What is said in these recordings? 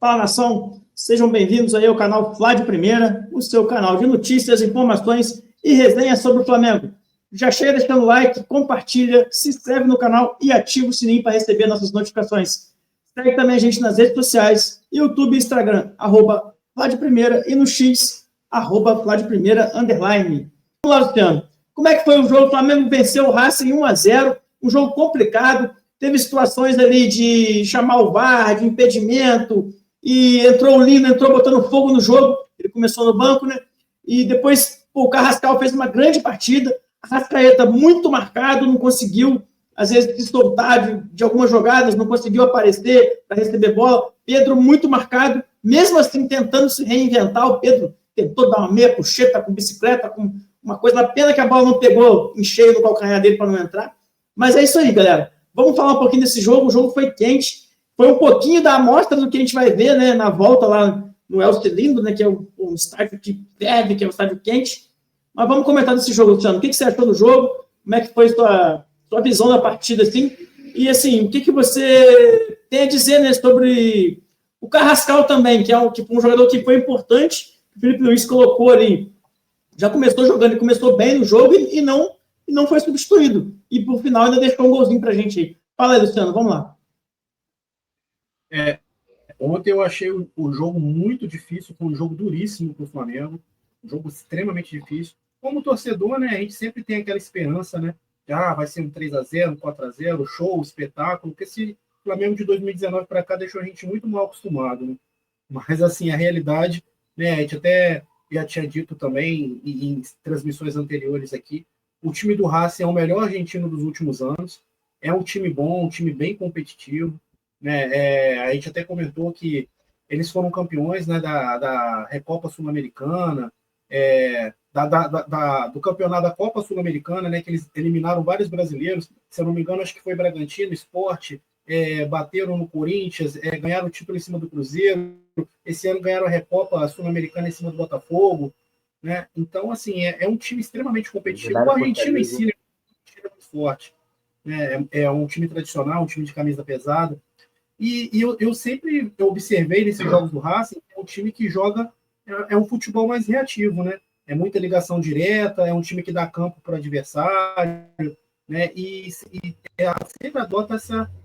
Fala, nação! Sejam bem-vindos aí ao canal Fla de Primeira, o seu canal de notícias, informações e resenhas sobre o Flamengo. Já chega deixando o like, compartilha, se inscreve no canal e ativa o sininho para receber nossas notificações. Segue também a gente nas redes sociais, YouTube e Instagram, @Fla de Primeira, e no X, @Fla de Primeira, _. Vamos lá, Luciano. Como é que foi o jogo? O Flamengo venceu o Racing 1-0, um jogo complicado, teve situações ali de chamar o VAR, de impedimento, e entrou o Lino, entrou botando fogo no jogo, ele começou no banco, né? E depois o Carrascal fez uma grande partida, a Arrascaeta muito marcado, não conseguiu, às vezes, se soltar de algumas jogadas, não conseguiu aparecer para receber bola. Pedro muito marcado, mesmo assim tentando se reinventar. O Pedro tentou dar uma meia puxeta com bicicleta, com uma coisa, uma pena que a bola não pegou em cheio no calcanhar dele para não entrar. Mas é isso aí, galera. Vamos falar um pouquinho desse jogo. O jogo foi quente, foi um pouquinho da amostra do que a gente vai ver, né, na volta lá no El Cilindro, né, que é o estádio que ferve, que é o estádio quente. Mas vamos comentar desse jogo, Luciano. O que você achou do jogo? Como é que foi a sua visão da partida, assim? E, assim, o que você tem a dizer, né, sobre o Carrascal também, que é um jogador que foi importante. O Felipe Luiz colocou ali, já começou jogando e começou bem no jogo e não foi substituído. E, por final, ainda deixou um golzinho pra gente aí. Fala aí, Luciano, vamos lá. Ontem eu achei o jogo muito difícil, foi um jogo duríssimo para o Flamengo, um jogo extremamente difícil. Como torcedor, né, a gente sempre tem aquela esperança, né, de vai ser um 3-0, 4-0, show, espetáculo, porque esse Flamengo de 2019 para cá deixou a gente muito mal acostumado, né? Mas, assim, a realidade, né, a gente até já tinha dito também em transmissões anteriores aqui, o time do Racing é o melhor argentino dos últimos anos, é um time bom, um time bem competitivo, né? A gente até comentou que eles foram campeões, né, da Recopa Sul-Americana, do campeonato da Copa Sul-Americana, né, que eles eliminaram vários brasileiros, se eu não me engano, acho que foi Bragantino, Sport, bateram no Corinthians, ganharam o título em cima do Cruzeiro, esse ano ganharam a Recopa Sul-Americana em cima do Botafogo, né? Então, assim, é um time extremamente competitivo. O argentino em si é muito forte, né? É um time tradicional, um time de camisa pesada. E eu sempre observei nesses jogos do Racing, é um time que joga, é um futebol mais reativo, né? É muita ligação direta, é um time que dá campo para o adversário, né? E sempre adota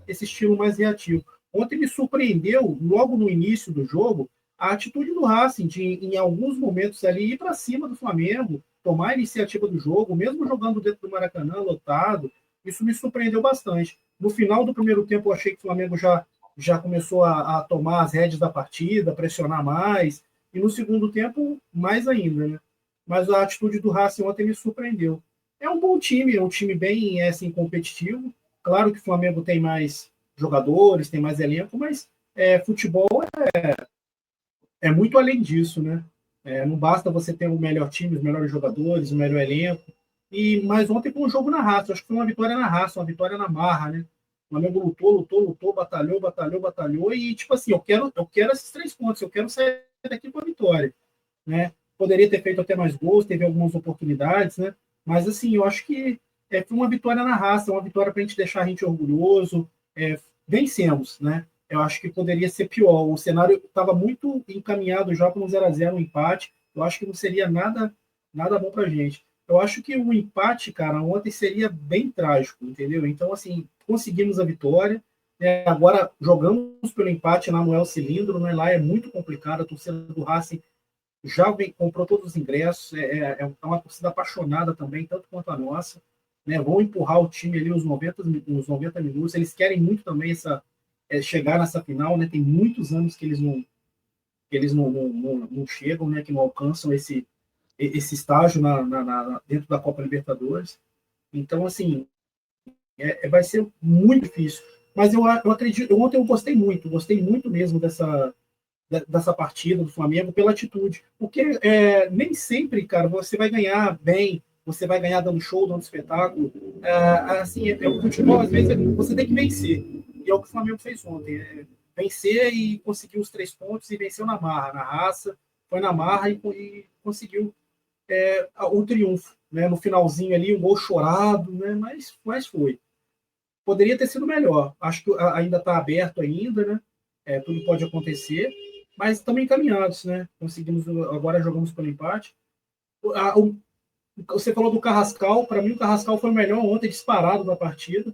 esse estilo mais reativo. Ontem me surpreendeu, logo no início do jogo, a atitude do Racing de, em alguns momentos ali, ir para cima do Flamengo, tomar a iniciativa do jogo, mesmo jogando dentro do Maracanã, lotado. Isso me surpreendeu bastante. No final do primeiro tempo, eu achei que o Flamengo já começou a tomar as rédeas da partida, pressionar mais, e no segundo tempo, mais ainda, né? Mas a atitude do Racing ontem me surpreendeu. É um bom time, é um time bem assim, competitivo. Claro que o Flamengo tem mais jogadores, tem mais elenco, mas futebol é muito além disso, né? Não basta você ter o melhor time, os melhores jogadores, o melhor elenco. Mas ontem foi um jogo na raça, acho que foi uma vitória na raça, uma vitória na marra, né? O Flamengo lutou, batalhou, e, tipo assim, eu quero esses 3 pontos, eu quero sair daqui com a vitória, né? Poderia ter feito até mais gols, teve algumas oportunidades, né? Mas, assim, eu acho que foi uma vitória na raça, uma vitória para a gente deixar a gente orgulhoso, vencemos, né? Eu acho que poderia ser pior, o cenário estava muito encaminhado já para um 0-0, um empate, eu acho que não seria nada bom para a gente. Eu acho que o empate, cara, ontem seria bem trágico, entendeu? Então, assim, conseguimos a vitória, né? Agora jogamos pelo empate lá no El Cilindro, né? Lá é muito complicado, a torcida do Racing comprou todos os ingressos, é uma torcida apaixonada também, tanto quanto a nossa, né? Vão empurrar o time ali os 90 minutos, eles querem muito também chegar nessa final, né? Tem muitos anos que eles não chegam, né? Que não alcançam esse estágio dentro da Copa Libertadores. Então, assim, vai ser muito difícil. Mas eu acredito, ontem eu gostei muito mesmo dessa partida do Flamengo pela atitude. Porque nem sempre, cara, você vai ganhar bem, você vai ganhar dando show, dando espetáculo. Assim, o futebol, às vezes, você tem que vencer. E é o que o Flamengo fez ontem. Vencer e conseguir os 3 pontos e venceu na marra, na raça, foi na marra e conseguiu o triunfo, né? No finalzinho ali, um gol chorado, né? Mas foi. Poderia ter sido melhor. Acho que ainda está aberto ainda, né? Tudo pode acontecer, mas também encaminhados, né? Conseguimos, agora jogamos pelo empate. Você falou do Carrascal, para mim o Carrascal foi o melhor ontem, disparado na partida.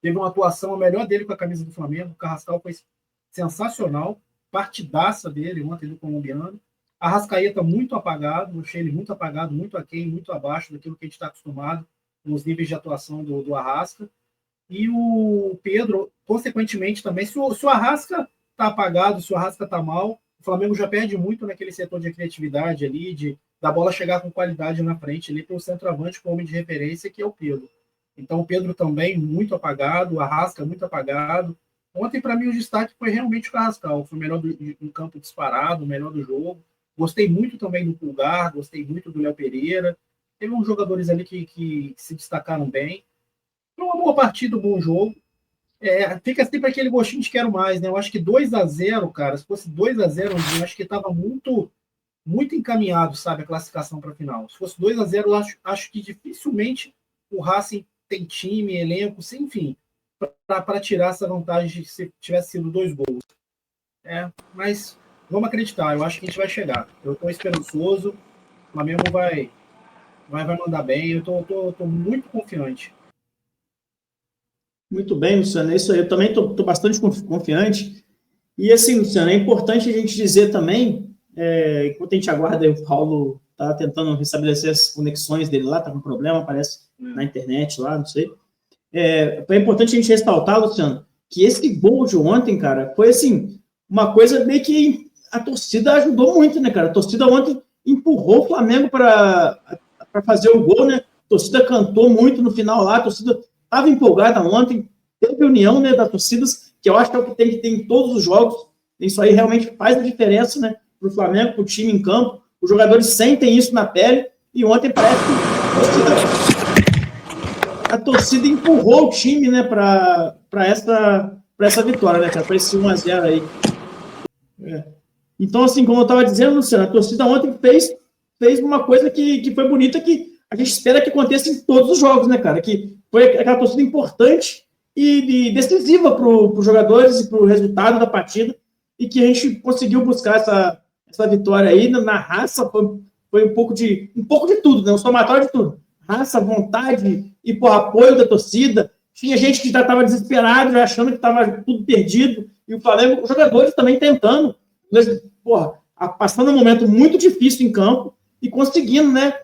Teve uma atuação a melhor dele com a camisa do Flamengo. O Carrascal foi sensacional, partidaça dele ontem do colombiano. Arrascaeta muito apagado, achei ele muito apagado, muito aquém, muito abaixo daquilo que a gente está acostumado nos níveis de atuação do Arrasca. E o Pedro, consequentemente, também, se o Arrasca está apagado, se o Arrasca está mal, o Flamengo já perde muito naquele setor de criatividade ali, da bola chegar com qualidade na frente ali para o centroavante com o homem de referência, que é o Pedro. Então o Pedro também muito apagado, o Arrasca muito apagado. Ontem, para mim, o destaque foi realmente o Carrascal, foi o melhor em campo disparado, o melhor do jogo. Gostei muito também do Pulgar, gostei muito do Léo Pereira. Teve uns jogadores ali que se destacaram bem. Foi uma boa partida, um bom jogo. Fica sempre aquele gostinho de quero mais, né? Eu acho que 2-0, cara, se fosse 2-0, eu acho que estava muito, muito encaminhado, sabe, a classificação para a final. Se fosse 2-0, eu acho que dificilmente o Racing tem time, elenco, enfim, para tirar essa vantagem se tivesse sido 2 gols. Mas vamos acreditar, eu acho que a gente vai chegar. Eu estou esperançoso, o Flamengo vai mandar bem, eu estou muito confiante. Muito bem, Luciano, é isso aí. Eu também estou bastante confiante. E assim, Luciano, é importante a gente dizer também, enquanto a gente aguarda, o Paulo está tentando restabelecer as conexões dele lá, está com problema, parece, na internet lá, não sei. É importante a gente ressaltar, Luciano, que esse gol de ontem, cara, foi assim, uma coisa meio que a torcida ajudou muito, né, cara? A torcida ontem empurrou o Flamengo para fazer o gol, né? A torcida cantou muito no final lá, a torcida estava empolgada ontem, teve união, né, das torcidas, que eu acho que é o que tem que ter em todos os jogos. Isso aí realmente faz a diferença, né, para o Flamengo, para o time em campo. Os jogadores sentem isso na pele, e ontem parece que a torcida empurrou o time, né, para essa vitória, né, cara, para esse 1-0 aí. Então, assim, como eu estava dizendo, Luciano, a torcida ontem fez uma coisa que foi bonita, que a gente espera que aconteça em todos os jogos, né, cara? Que foi aquela torcida importante e decisiva para os jogadores e para o resultado da partida, e que a gente conseguiu buscar essa vitória aí na raça. Foi um pouco de tudo, né? Um somatório de tudo. Raça, vontade e por apoio da torcida. Tinha gente que já estava desesperado, já achando que estava tudo perdido, e o Flamengo, os jogadores também tentando, passando um momento muito difícil em campo e conseguindo, né?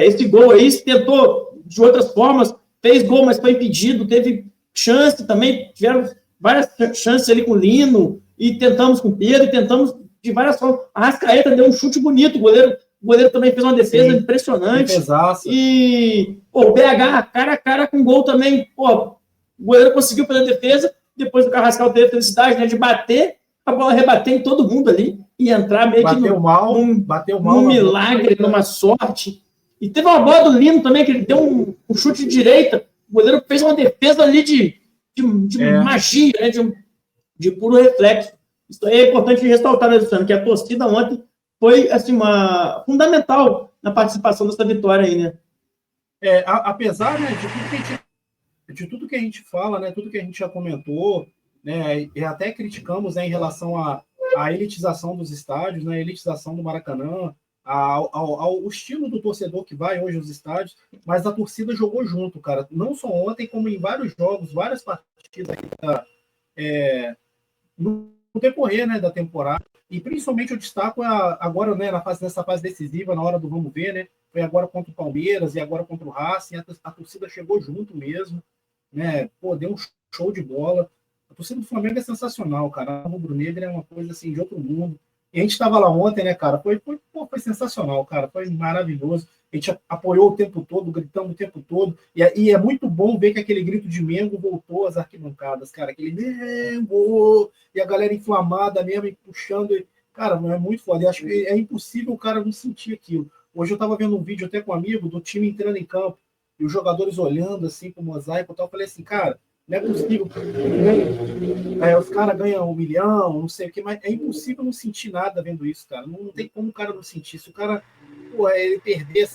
Esse gol aí, se tentou de outras formas, fez gol, mas foi impedido, teve chance também, tiveram várias chances ali com o Lino, e tentamos com o Pedro, e tentamos de várias formas. A Arrascaeta deu um chute bonito, o goleiro também fez uma defesa impressionante. Defesaça. E o BH, cara a cara com gol também, o goleiro conseguiu fazer a defesa, depois o Carrascal teve a felicidade, né, de bater, a bola rebater em todo mundo ali, e entrar meio que num milagre, numa sorte. E teve uma bola do Lino também, que ele deu um chute de direita, o goleiro fez uma defesa ali de magia, né, de puro reflexo. Isso aí é importante ressaltar, né, Luciano, que a torcida ontem foi assim, fundamental na participação dessa vitória aí, né? Apesar, né, de tudo que a gente fala, né, tudo que a gente já comentou, né, e até criticamos, né, em relação à elitização dos estádios, né, a elitização do Maracanã, ao estilo do torcedor que vai hoje aos estádios, mas a torcida jogou junto, cara. Não só ontem, como em vários jogos, várias partidas no decorrer, né, da temporada. E principalmente eu destaco agora, né, nessa fase decisiva, na hora do vamos ver, né? Foi agora contra o Palmeiras e agora contra o Racing. A torcida chegou junto mesmo, né? Deu um show de bola. A torcida do Flamengo é sensacional, cara. A rubro-negra é uma coisa assim de outro mundo. E a gente estava lá ontem, né, cara? Foi sensacional, cara. Foi maravilhoso. A gente apoiou o tempo todo, gritamos o tempo todo. E é muito bom ver que aquele grito de Mengo voltou às arquibancadas, cara. Aquele Mengo! E a galera inflamada mesmo, puxando. Cara, não é muito foda. Eu acho que é impossível o cara não sentir aquilo. Hoje eu estava vendo um vídeo até com um amigo do time entrando em campo e os jogadores olhando assim pro mosaico e tal. Eu falei assim, cara, não é possível. Os caras ganham 1 milhão, não sei o que, mas é impossível não sentir nada vendo isso, cara. Não tem como o cara não sentir. Se o cara ele perder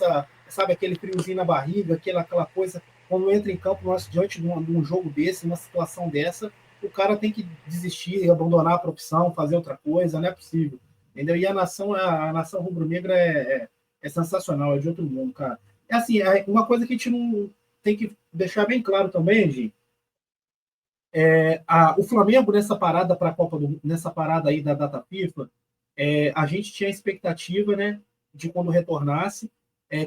sabe, aquele friozinho na barriga, aquela coisa, quando entra em campo diante de um jogo desse, uma situação dessa, o cara tem que desistir, abandonar a profissão, fazer outra coisa, não é possível. Entendeu? E a nação rubro-negra é sensacional, é de outro mundo, cara. É assim, uma coisa que a gente não tem que deixar bem claro também, Gi, o Flamengo nessa parada para a nessa parada aí da data FIFA, a gente tinha a expectativa, né, de quando retornasse,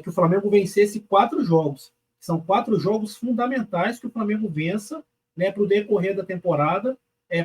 que o Flamengo vencesse 4 jogos. São 4 jogos fundamentais que o Flamengo vença, né, para o decorrer da temporada,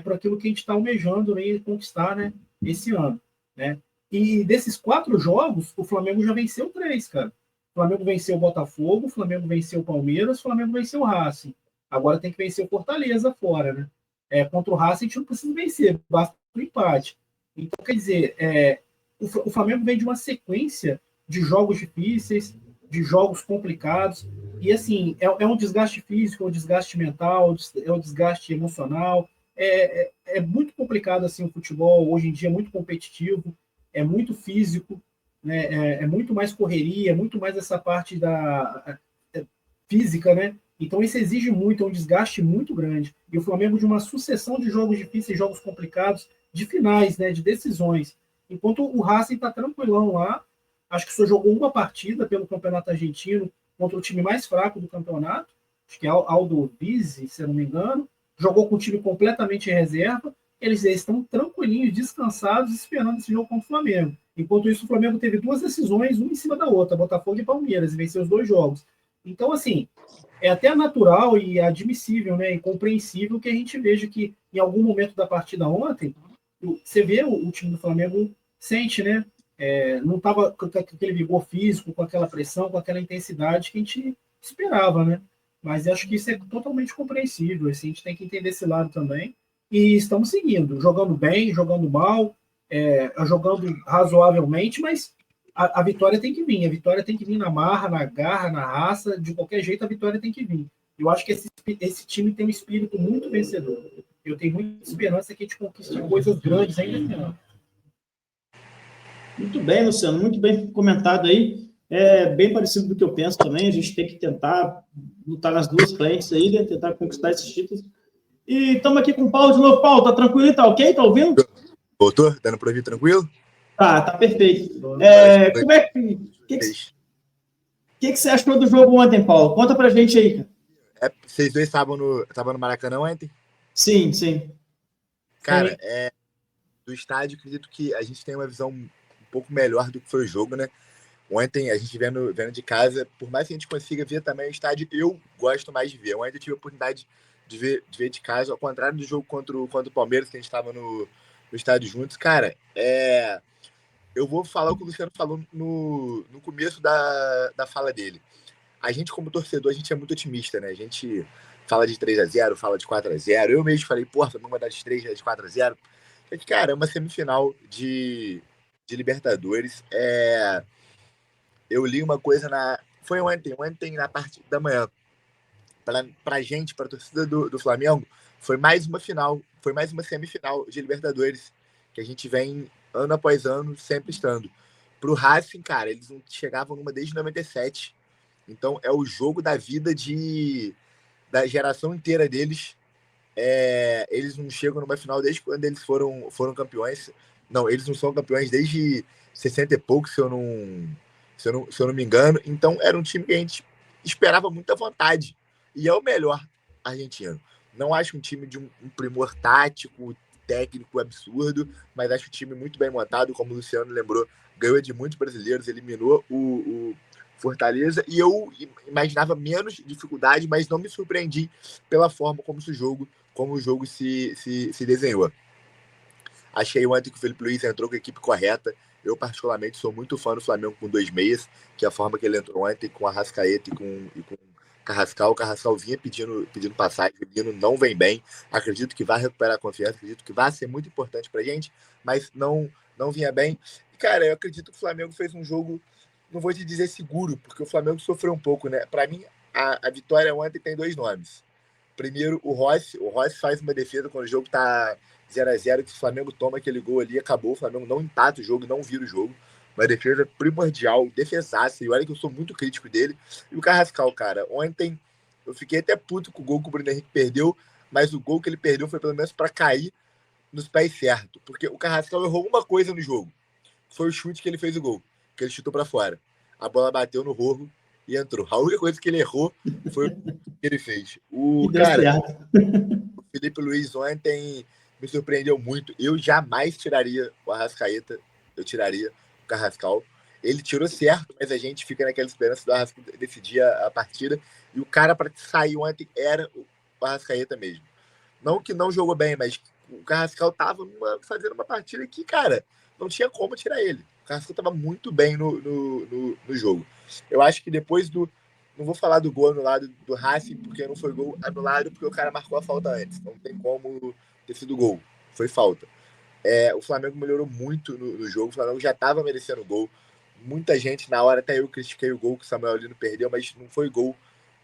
para aquilo que a gente está almejando, né, conquistar, né, esse ano, né? E desses 4 jogos, o Flamengo já venceu 3, cara. O Flamengo venceu o Botafogo, o Flamengo venceu o Palmeiras, o Flamengo venceu o Racing. Agora tem que vencer o Fortaleza fora, né? Contra o Racing a gente não precisa vencer, basta o empate. Então, quer dizer, o Flamengo vem de uma sequência de jogos difíceis, de jogos complicados, e assim, é um desgaste físico, é um desgaste mental, é um desgaste emocional, é muito complicado assim o futebol, hoje em dia é muito competitivo, é muito físico, né? É muito mais correria, é muito mais essa parte da física, né? Então isso exige muito, é um desgaste muito grande. E o Flamengo de uma sucessão de jogos difíceis, jogos complicados, de finais, né, de decisões. Enquanto o Racing está tranquilão lá, acho que só jogou uma partida pelo Campeonato Argentino contra o time mais fraco do campeonato, acho que é Aldo Vizzi, se eu não me engano, jogou com o time completamente em reserva, eles estão tranquilinhos, descansados, esperando esse jogo contra o Flamengo. Enquanto isso, o Flamengo teve 2 decisões, uma em cima da outra, Botafogo e Palmeiras, e venceu os 2 jogos. Então, assim, é até natural e admissível, né, e compreensível que a gente veja que em algum momento da partida ontem, você vê o time do Flamengo sente, né, não estava com aquele vigor físico, com aquela pressão, com aquela intensidade que a gente esperava, né? Mas acho que isso é totalmente compreensível, assim, a gente tem que entender esse lado também. E estamos seguindo, jogando bem, jogando mal, jogando razoavelmente, mas a vitória tem que vir. A vitória tem que vir na marra, na garra, na raça. De qualquer jeito, a vitória tem que vir. Eu acho que esse time tem um espírito muito vencedor. Eu tenho muita esperança que a gente conquiste coisas grandes ainda esse ano. Muito bem, Luciano, muito bem comentado aí. É bem parecido do que eu penso também. A gente tem que tentar lutar nas 2 frentes aí, né? Tentar conquistar esses títulos. E estamos aqui com o Paulo de novo. Paulo, tá tranquilo? Tá ok? Tá ouvindo? Voltou? Dando para ouvir tranquilo? Tá perfeito. Como é que você achou do jogo ontem, Paulo? Conta pra gente aí, cara. Vocês dois estavam no Maracanã ontem? Sim. Cara, do estádio, acredito que a gente tem uma visão um pouco melhor do que foi o jogo, né? Ontem, a gente vendo de casa, por mais que a gente consiga ver também o estádio, eu gosto mais de ver. Ontem eu tive a oportunidade de ver de casa, ao contrário do jogo contra o Palmeiras, que a gente estava no estádio juntos. Cara, eu vou falar o que o Luciano falou no começo da fala dele. A gente, como torcedor, a gente é muito otimista, né? A gente fala de 3-0, fala de 4-0. Eu mesmo falei, porra, vamos mandar de 3, de 4-0. Cara, é uma semifinal de Libertadores. Eu li uma coisa foi ontem na parte da manhã. Pra gente, pra torcida do Flamengo, foi mais uma semifinal de Libertadores que a gente vem ano após ano sempre estando. Pro Racing, cara, eles não chegavam numa desde 97. Então é o jogo da vida da geração inteira deles. Eles não chegam numa final desde quando eles foram campeões. Não, eles não são campeões desde 60 e pouco, se eu não me engano. Então era um time que a gente esperava muita vontade. E é o melhor argentino. Não acho um time de um primor tático, técnico absurdo, mas acho um time muito bem montado, como o Luciano lembrou, ganhou de muitos brasileiros, eliminou o Fortaleza, e eu imaginava menos dificuldade, mas não me surpreendi pela forma como o jogo se desenhou. Achei ontem que o Felipe Luiz entrou com a equipe correta. Eu, particularmente, sou muito fã do Flamengo com 2 meias, que é a forma que ele entrou ontem com a Arrascaeta e com Carrascal. O Carrascal vinha pedindo passagem, o menino não vem bem. Acredito que vai recuperar a confiança, acredito que vai ser muito importante pra gente, mas não vinha bem. E, cara, eu acredito que o Flamengo fez um jogo, não vou te dizer seguro, porque o Flamengo sofreu um pouco, né? Pra mim, a vitória ontem tem 2 nomes. Primeiro, o Rossi faz uma defesa quando o jogo tá 0-0, que o Flamengo toma aquele gol ali, acabou, o Flamengo não empata o jogo, não vira o jogo. Uma defesa primordial, defesaça, e olha que eu sou muito crítico dele. E o Carrascal, cara, ontem eu fiquei até puto com o gol que o Bruno Henrique perdeu, mas o gol que ele perdeu foi pelo menos para cair nos pés certos, porque o Carrascal errou uma coisa no jogo, foi o chute que ele fez o gol, que ele chutou para fora. A bola bateu no Rojo e entrou. A única coisa que ele errou foi o que ele fez. E deu certo. O Felipe Luiz ontem me surpreendeu muito. Eu jamais tiraria o Arrascaeta, eu tiraria o Carrascal. Ele tirou certo, mas a gente fica naquela esperança do Arrascaeta decidir a partida. E o cara para sair ontem era o Arrascaeta mesmo. Não que não jogou bem, mas o Carrascal estava fazendo uma partida que, cara, não tinha como tirar ele. O Carrascal estava muito bem no jogo. Eu acho que depois do... Não vou falar do gol anulado do Racing, porque não foi gol anulado, porque o cara marcou a falta antes. Não tem como ter sido gol. Foi falta. O Flamengo melhorou muito no jogo. O Flamengo já estava merecendo gol. Muita gente, na hora, até eu critiquei o gol que o Samuel Lino perdeu, mas não foi gol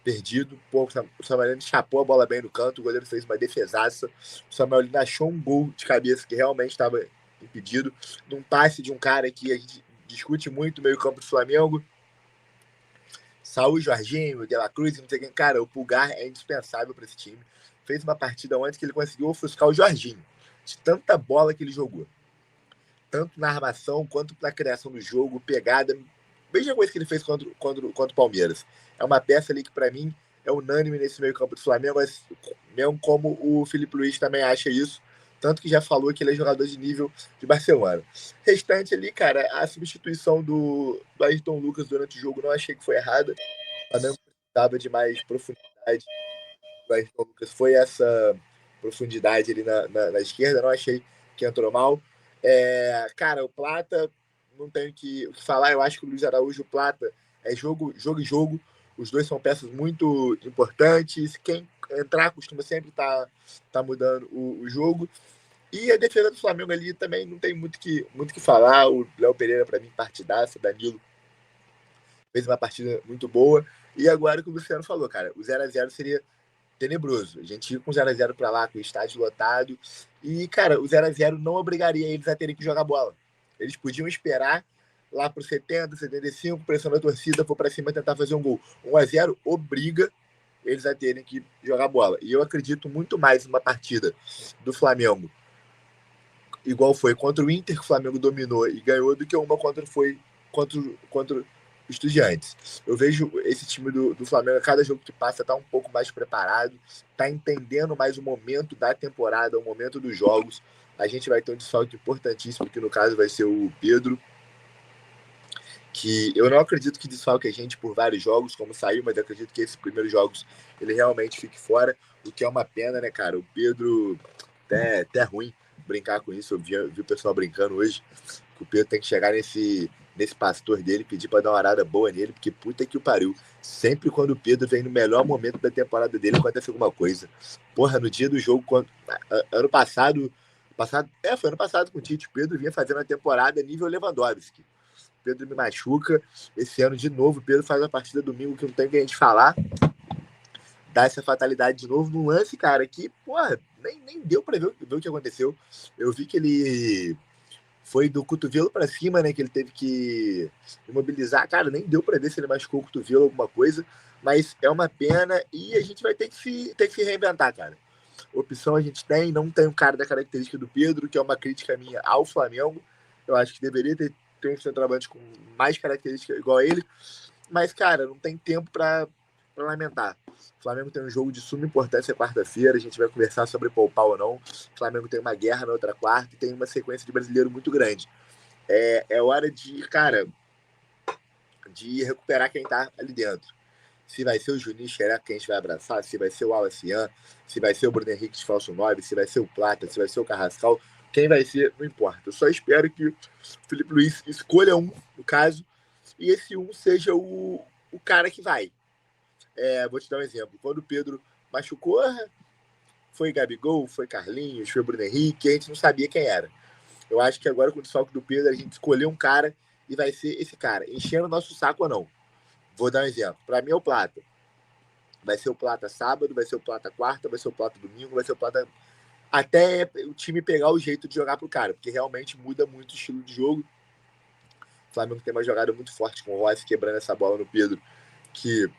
perdido. Pô, o Samuel Lino chapou a bola bem no canto, o goleiro fez uma defesaça. O Samuel Lino achou um gol de cabeça que realmente estava impedido. Num passe de um cara que a gente discute muito, meio campo do Flamengo. Saúl, Jorginho, De La Cruz, não sei quem. Cara, o Pulgar é indispensável para esse time. Fez uma partida ontem que ele conseguiu ofuscar o Jorginho. De tanta bola que ele jogou. Tanto na armação, quanto na criação do jogo, pegada. Veja a coisa que ele fez contra o Palmeiras. É uma peça ali que, para mim, é unânime nesse meio campo do Flamengo, mesmo como o Felipe Luiz também acha isso. Tanto que já falou que ele é jogador de nível de Barcelona. Restante ali, cara, a substituição do Ayrton Lucas durante o jogo não achei que foi errada. O Flamengo precisava de mais profundidade. O Ayrton Lucas foi essa profundidade ali na esquerda, não achei que entrou mal. Cara, o Plata, não tenho o que falar. Eu acho que o Luiz Araújo e o Plata é jogo e jogo. Os dois são peças muito importantes. Quem entrar costuma sempre tá mudando o jogo. E a defesa do Flamengo ali também não tem muito que falar. O Léo Pereira, para mim, partidaço. Danilo fez uma partida muito boa. E agora o que o Luciano falou, cara, o 0x0 seria tenebroso. A gente ia com 0x0 para lá, com o estádio lotado. E, cara, o 0x0 não obrigaria eles a terem que jogar bola. Eles podiam esperar lá para os 70, 75, pressionando a torcida, for para cima tentar fazer um gol. 1x0 obriga eles a terem que jogar bola. E eu acredito muito mais numa partida do Flamengo, igual foi contra o Inter, que o Flamengo dominou e ganhou, do que uma contra o Estudiantes. Eu vejo esse time do Flamengo, a cada jogo que passa, tá um pouco mais preparado, tá entendendo mais o momento da temporada, o momento dos jogos. A gente vai ter um desfalque importantíssimo, que no caso vai ser o Pedro, que eu não acredito que desfalque a gente por vários jogos, como saiu, mas acredito que esses primeiros jogos ele realmente fique fora, o que é uma pena, né, cara? O Pedro, até ruim brincar com isso, eu vi o pessoal brincando hoje, que o Pedro tem que chegar nesse pastor dele, pedir para dar uma arada boa nele, porque puta que o pariu. Sempre quando o Pedro vem no melhor momento da temporada dele, acontece alguma coisa. Porra, no dia do jogo, ano passado, foi ano passado com o Tite, o Pedro vinha fazendo a temporada nível Lewandowski. O Pedro me machuca, esse ano de novo, o Pedro faz uma partida domingo que não tem o que a gente falar, dá essa fatalidade de novo num lance, cara, que, porra, nem deu para ver o que aconteceu. Eu vi que ele foi do cotovelo para cima, né, que ele teve que imobilizar. Cara, nem deu para ver se ele machucou o cotovelo, alguma coisa, mas é uma pena e a gente vai ter que se reinventar, cara. Opção a gente tem, não tem um cara da característica do Pedro, que é uma crítica minha ao Flamengo. Eu acho que deveria ter um centroavante com mais características igual a ele, mas, cara, não tem tempo para lamentar. O Flamengo tem um jogo de suma importância quarta-feira, a gente vai conversar sobre poupar ou não. O Flamengo tem uma guerra na outra quarta e tem uma sequência de brasileiro muito grande. É hora de, cara, de recuperar quem tá ali dentro. Se vai ser o Juninho Xeré que a gente vai abraçar, se vai ser o Alacian, se vai ser o Bruno Henrique de falso 9, se vai ser o Plata, se vai ser o Carrascal, quem vai ser, não importa. Eu só espero que o Felipe Luiz escolha um, no caso, e esse um seja o cara que vai. Vou te dar um exemplo. Quando o Pedro machucou, foi Gabigol, foi Carlinhos, foi Bruno Henrique, a gente não sabia quem era. Eu acho que agora com o desfalque do Pedro, a gente escolheu um cara e vai ser esse cara, enchendo o nosso saco ou não. Vou dar um exemplo. Para mim é o Plata. Vai ser o Plata sábado, vai ser o Plata quarta, vai ser o Plata domingo, vai ser o Plata... Até o time pegar o jeito de jogar pro cara, porque realmente muda muito o estilo de jogo. O Flamengo tem uma jogada muito forte com o Rossi quebrando essa bola no Pedro, que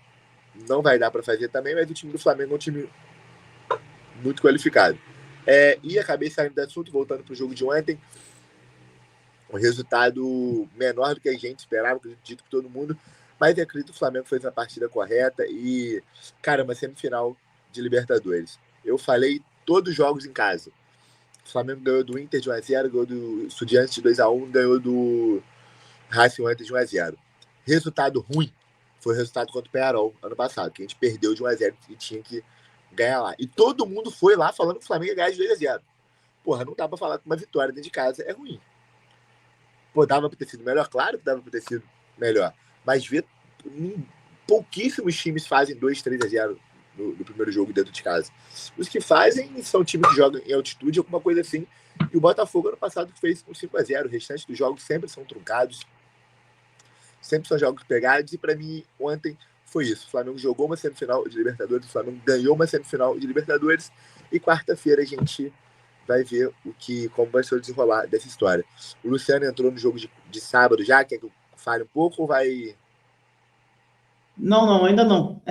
não vai dar para fazer também, mas o time do Flamengo é um time muito qualificado. E acabei saindo do assunto, voltando para o jogo de ontem. Um resultado menor do que a gente esperava, acredito que todo mundo, mas acredito que o Flamengo fez uma partida correta e, cara, uma semifinal de Libertadores. Eu falei todos os jogos em casa. O Flamengo ganhou do Inter de 1-0, ganhou do Estudiantes de 2-1, ganhou do Racing ontem de 1-0. Resultado ruim foi o resultado contra o Peñarol ano passado, que a gente perdeu de 1-0 e tinha que ganhar lá. E todo mundo foi lá falando que o Flamengo ia ganhar de 2-0. Porra, não dá pra falar que uma vitória dentro de casa é ruim. Pô, dava pra ter sido melhor? Claro que dava pra ter sido melhor. Mas pouquíssimos times fazem 2-3-0 no primeiro jogo dentro de casa. Os que fazem são times que jogam em altitude, alguma coisa assim. E o Botafogo, ano passado, fez com 5-0. O restante dos jogos sempre são truncados. Sempre são jogos pegados. E, para mim, ontem foi isso. O Flamengo jogou uma semifinal de Libertadores. O Flamengo ganhou uma semifinal de Libertadores. E quarta-feira a gente vai ver como vai ser o desenrolar dessa história. O Luciano entrou no jogo de sábado já. Quer que eu fale um pouco ou vai... Não, ainda não.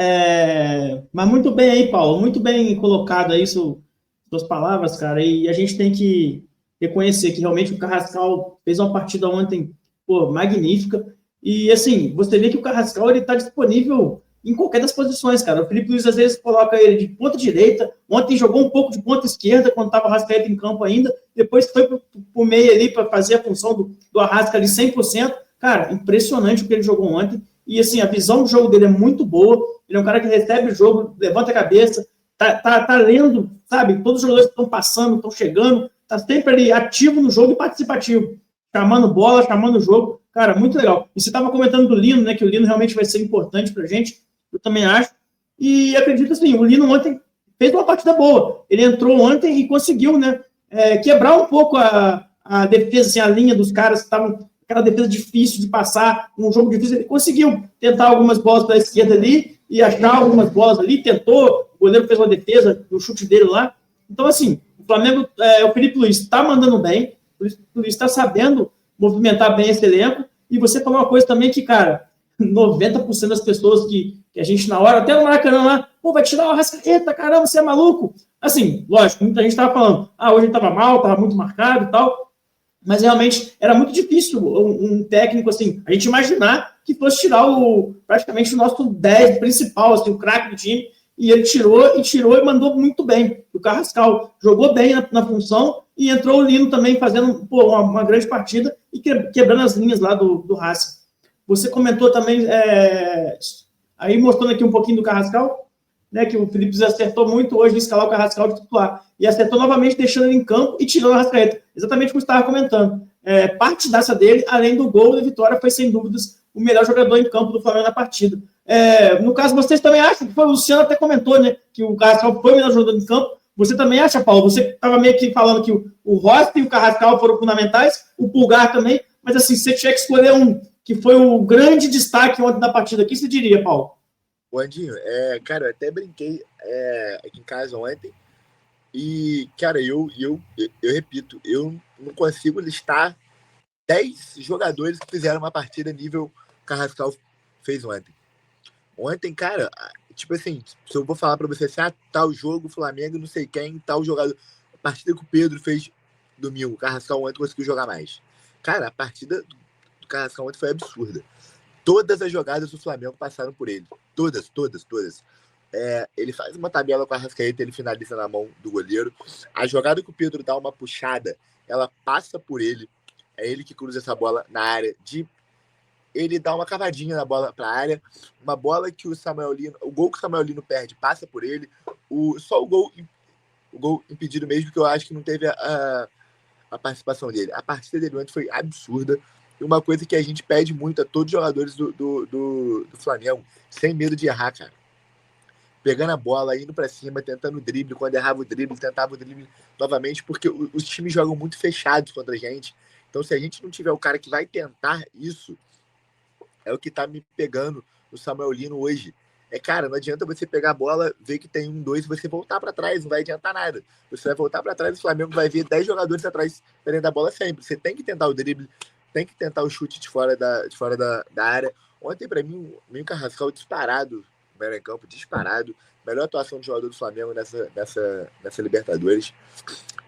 Mas muito bem aí, Paulo. Muito bem colocado aí suas palavras, cara. E a gente tem que reconhecer que realmente o Carrascal fez uma partida ontem, pô, magnífica. E, assim, você vê que o Carrascal ele tá disponível em qualquer das posições, cara. O Felipe Luiz, às vezes, coloca ele de ponta direita. Ontem jogou um pouco de ponta esquerda, quando estava o Arrascaeta em campo ainda. Depois foi pro meio ali para fazer a função do Arrasca ali 100%. Cara, impressionante o que ele jogou ontem. E, assim, a visão do jogo dele é muito boa. Ele é um cara que recebe o jogo, levanta a cabeça, tá lendo, sabe? Todos os jogadores que estão passando, estão chegando, tá sempre ali ativo no jogo e participativo. Chamando bola, chamando o jogo. Cara, muito legal. E você estava comentando do Lino, né? Que o Lino realmente vai ser importante pra gente. Eu também acho. E acredito assim, o Lino ontem fez uma partida boa. Ele entrou ontem e conseguiu, né? Quebrar um pouco a defesa, assim, a linha dos caras que estavam... Aquela defesa difícil de passar, um jogo difícil, ele conseguiu tentar algumas bolas pela esquerda ali e achar algumas bolas ali, tentou, o goleiro fez uma defesa no chute dele lá. Então, assim, o Flamengo, o Felipe Luiz está mandando bem, o Felipe Luiz está sabendo movimentar bem esse elenco, e você falou uma coisa também que, cara, 90% das pessoas que a gente na hora, até no Maracanã lá, pô, vai tirar o Arrascaeta, caramba, você é maluco? Assim, lógico, muita gente estava falando, hoje ele estava mal, estava muito marcado e tal, mas realmente era muito difícil um técnico, assim, a gente imaginar que fosse tirar praticamente o nosso 10 principal, assim, o craque do time, e ele tirou e mandou muito bem. O Carrascal jogou bem na função e entrou o Lino também fazendo uma grande partida e quebrando as linhas lá do Racing. Você comentou também, aí mostrando aqui um pouquinho do Carrascal, né, que o Felipe acertou muito hoje de escalar o Carrascal de titular. E acertou novamente, deixando ele em campo e tirando o Arrascaeta. Exatamente como você estava comentando. Partidaça dele, além do gol da vitória, foi sem dúvidas o melhor jogador em campo do Flamengo na partida. No caso, vocês também acham, que foi o Luciano até comentou, né, que o Carrascal foi o melhor jogador em campo. Você também acha, Paulo? Você estava meio que falando que o Rossi e o Carrascal foram fundamentais, o Pulgar também, mas assim, se você tiver que escolher um que foi o grande destaque ontem da partida, o que você diria, Paulo? O Andinho, cara, eu até brinquei aqui em casa ontem e, cara, eu repito, eu não consigo listar 10 jogadores que fizeram uma partida nível Carrascal fez ontem. Ontem, cara, tipo assim, se eu vou falar pra você assim, tal jogo, Flamengo, não sei quem, tal jogador, a partida que o Pedro fez domingo, o Carrascal ontem conseguiu jogar mais. Cara, a partida do Carrascal ontem foi absurda. Todas as jogadas do Flamengo passaram por ele. Todas. Ele faz uma tabela com a Arrascaeta, ele finaliza na mão do goleiro. A jogada que o Pedro dá uma puxada, ela passa por ele. É ele que cruza essa bola na área. Ele dá uma cavadinha na bola para a área. Uma bola que o gol que o Samuel Lino perde passa por ele. Só o gol impedido mesmo, que eu acho que não teve a participação dele. A partida dele ontem foi absurda. E uma coisa que a gente pede muito a todos os jogadores do Flamengo, sem medo de errar, cara. Pegando a bola, indo pra cima, tentando o drible. Quando errava o drible, tentava o drible novamente, porque os times jogam muito fechados contra a gente. Então, se a gente não tiver o cara que vai tentar isso, é o que tá me pegando no Samuel Lino hoje. Cara, não adianta você pegar a bola, ver que tem 1-2 e você voltar para trás, não vai adiantar nada. Você vai voltar para trás, o Flamengo vai ver 10 jogadores atrás da bola sempre. Você tem que tentar o drible, tem que tentar o chute de fora da área. Ontem, para mim, o Carrascal disparado melhor em campo, disparado. Melhor atuação de jogador do Flamengo nessa Libertadores.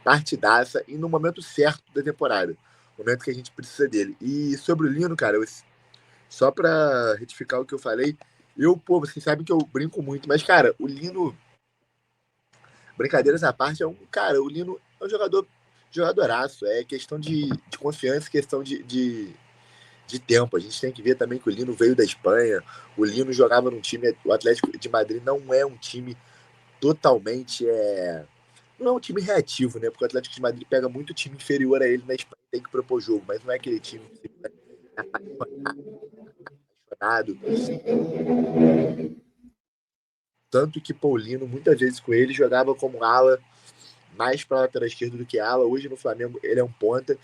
Partidaça e no momento certo da temporada. No momento que a gente precisa dele. E sobre o Lino, cara, só pra retificar o que eu falei, vocês sabem que eu brinco muito, mas, cara, o Lino, brincadeiras à parte, o Lino é um jogadoraço. É questão de confiança, questão de tempo. A gente tem que ver também que o Lino veio da Espanha, o Lino jogava num time, o Atlético de Madrid não é um time totalmente, não é um time reativo, né? Porque o Atlético de Madrid pega muito time inferior a ele na Espanha, tem que propor jogo, mas não é aquele time que é apaixonado. Tanto que Paulino, muitas vezes com ele, jogava como ala, mais para a lateral esquerda do que ala. Hoje no Flamengo ele é um ponta.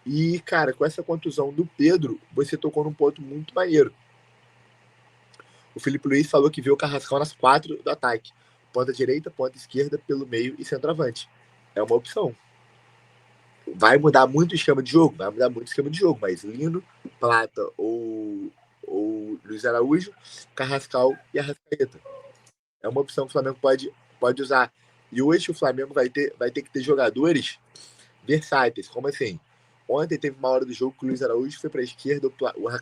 E, cara, com essa contusão do Pedro, você tocou num ponto muito maneiro. O Felipe Luiz falou que viu o Carrascal nas 4 do ataque. Ponta direita, ponta esquerda, pelo meio e centroavante. É uma opção. Vai mudar muito o esquema de jogo? Vai mudar muito o esquema de jogo, mas Lino, Plata ou Luiz Araújo, Carrascal e Arrascaeta. É uma opção que o Flamengo pode usar. E hoje o Flamengo vai ter que ter jogadores versáteis. Como assim? Ontem teve uma hora do jogo que o Luiz Araújo foi para a esquerda, o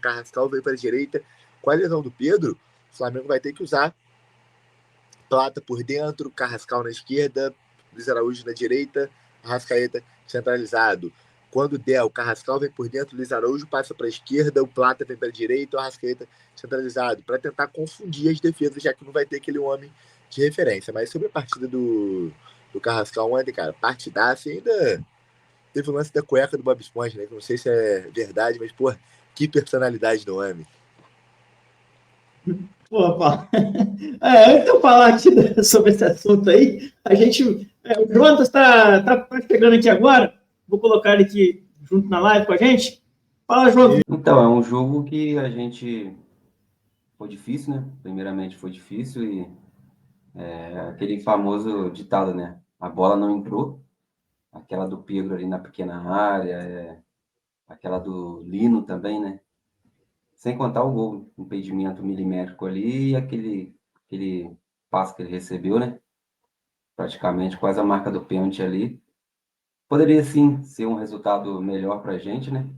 Carrascal veio para a direita. Com a lesão do Pedro, o Flamengo vai ter que usar Plata por dentro, Carrascal na esquerda, Luiz Araújo na direita, Arrascaeta centralizado. Quando der, o Carrascal vem por dentro, o Luiz Araújo passa para a esquerda, o Plata vem para a direita, o Arrascaeta centralizado, para tentar confundir as defesas, já que não vai ter aquele homem de referência. Mas sobre a partida do Carrascal ontem, cara, partidaça, ainda teve o lance da cueca do Bob Esponja, né? Não sei se é verdade, mas, pô, que personalidade do homem. Pô, Paulo. Antes de eu falar aqui sobre esse assunto aí, o Jonas tá chegando aqui agora, vou colocar ele aqui junto na live com a gente. Fala, Jonas. Então, é um jogo que a gente... Foi difícil, né? Primeiramente foi difícil e aquele famoso ditado, né? A bola não entrou. Aquela do Pedro ali na pequena área, aquela do Lino também, né? Sem contar o gol, um impedimento milimétrico ali e aquele passe que ele recebeu, né? Praticamente quase a marca do pênalti ali. Poderia, sim, ser um resultado melhor para a gente, né?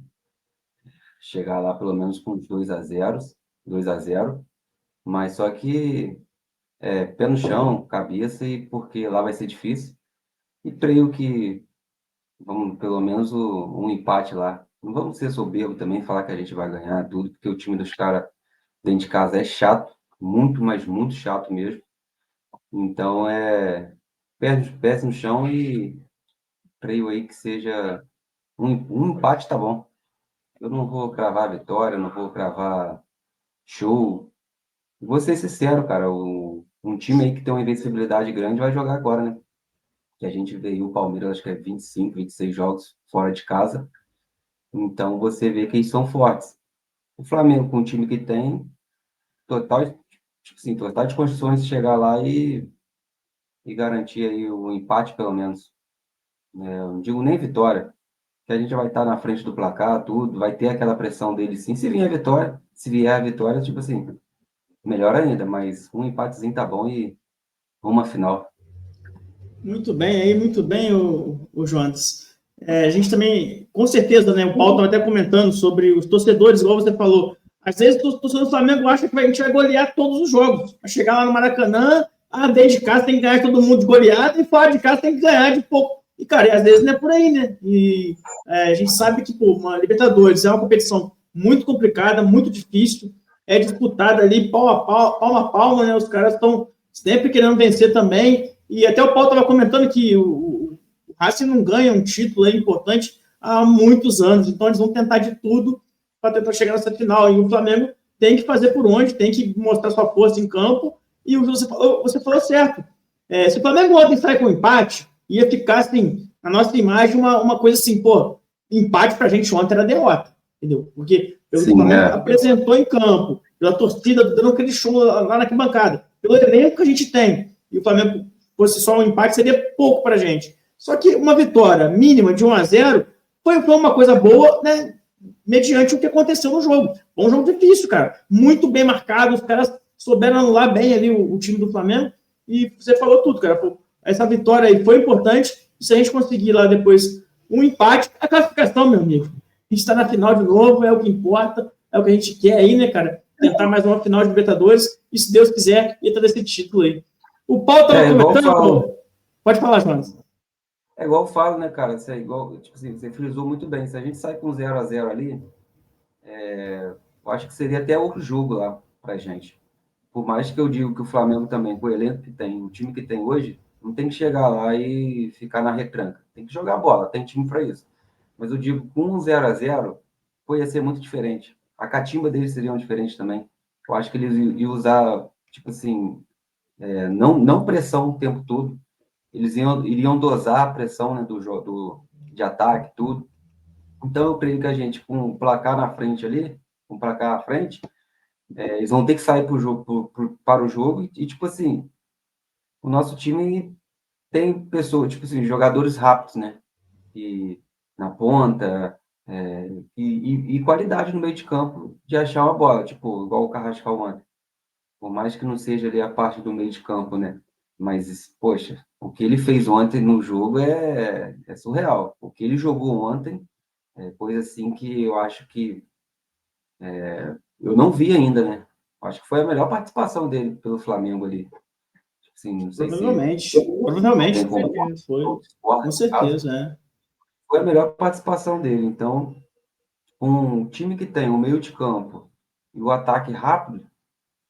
Chegar lá pelo menos com uns 2-0, mas só que pé no chão, cabeça, e porque lá vai ser difícil. E creio que vamos pelo menos um empate lá. Não vamos ser soberbo também, falar que a gente vai ganhar tudo, porque o time dos caras dentro de casa é chato, muito, mas muito chato mesmo. Então, pés no chão e creio aí que seja um empate, tá bom. Eu não vou cravar vitória, não vou cravar show. Vou ser sincero, cara, um time aí que tem uma invencibilidade grande vai jogar agora, né? Que a gente veio o Palmeiras, acho que é 25, 26 jogos fora de casa. Então, você vê que eles são fortes. O Flamengo, com o time que tem, total de condições de chegar lá e garantir aí o empate, pelo menos. Eu não digo nem vitória, que a gente vai estar na frente do placar, tudo, vai ter aquela pressão dele sim. Se vier a vitória, tipo assim, melhor ainda, mas um empatezinho tá bom e uma final. Muito bem, o Jonas. A gente também, com certeza, né? O Paulo estava até comentando sobre os torcedores, igual você falou. Às vezes o torcedor do Flamengo acha que a gente vai golear todos os jogos. Vai chegar lá no Maracanã, dentro de casa tem que ganhar todo mundo de goleada e fora de casa tem que ganhar de pouco. E, cara, às vezes não é por aí, né? E a gente sabe que, uma Libertadores é uma competição muito complicada, muito difícil, é disputada ali palma a palma, né? Os caras estão sempre querendo vencer também. E até o Paulo estava comentando que o Racing não ganha um título importante há muitos anos, então eles vão tentar de tudo para tentar chegar nessa final. E o Flamengo tem que fazer por onde, tem que mostrar sua força em campo. E você falou certo. Se o Flamengo ontem sai com empate, ia ficar assim, na nossa imagem, uma coisa assim, empate para a gente ontem era derrota, entendeu? Porque o Flamengo apresentou em campo, pela torcida dando aquele show lá na arquibancada, pelo elenco que a gente tem, e o Flamengo fosse só um empate, seria pouco para a gente. Só que uma vitória mínima de 1-0 foi uma coisa boa, né? Mediante o que aconteceu no jogo. Um jogo difícil, cara. Muito bem marcado, os caras souberam anular bem ali o time do Flamengo, e você falou tudo, cara. Pô, essa vitória aí foi importante, e se a gente conseguir lá depois um empate, a classificação, meu amigo, a gente está na final de novo, é o que importa, é o que a gente quer aí, né, cara? Tentar mais uma final de Libertadores, e se Deus quiser, entra desse título aí. O Paulo estava comentando, pode falar, Jonas. É igual eu falo, né, cara? Isso é igual, tipo assim, você frisou muito bem. Se a gente sai com 0-0 ali, eu acho que seria até outro jogo lá pra gente. Por mais que eu digo que o Flamengo também, com o elenco que tem, o time que tem hoje, não tem que chegar lá e ficar na retranca. Tem que jogar bola, tem time para isso. Mas eu digo, com um 0-0, ia ser muito diferente. A catimba deles seria diferente também. Eu acho que eles iam usar, tipo assim, não pressão o tempo todo. Eles iriam dosar a pressão, né, de ataque, tudo. Então, eu creio que a gente, com o placar na frente ali, com o placar à frente, eles vão ter que sair para o jogo e, tipo assim, o nosso time tem pessoas, tipo assim, jogadores rápidos, né? E na ponta, e qualidade no meio de campo de achar uma bola, tipo, igual o Carrascal ontem. Por mais que não seja ali a parte do meio de campo, né? Mas, poxa, o que ele fez ontem no jogo é surreal. O que ele jogou ontem é coisa assim que eu acho que eu não vi ainda, né? Acho que foi a melhor participação dele pelo Flamengo ali. Tipo assim, não sei se Provavelmente tem como foi, com no caso, certeza, é. foi a melhor participação dele. Então, um time que tem o meio de campo e o ataque rápido,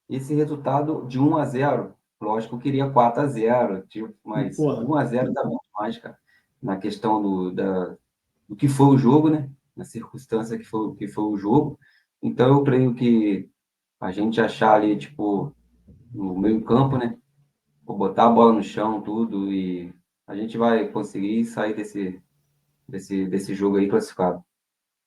esse resultado de 1-0, lógico, eu queria 4-0, tipo, mas Porra, 1-0 dá muito mais, cara, na questão do que foi o jogo, né? Na circunstância que foi o jogo. Então, eu creio que a gente achar ali, tipo, no meio campo, né? Vou botar a bola no chão, tudo, e a gente vai conseguir sair desse jogo aí classificado.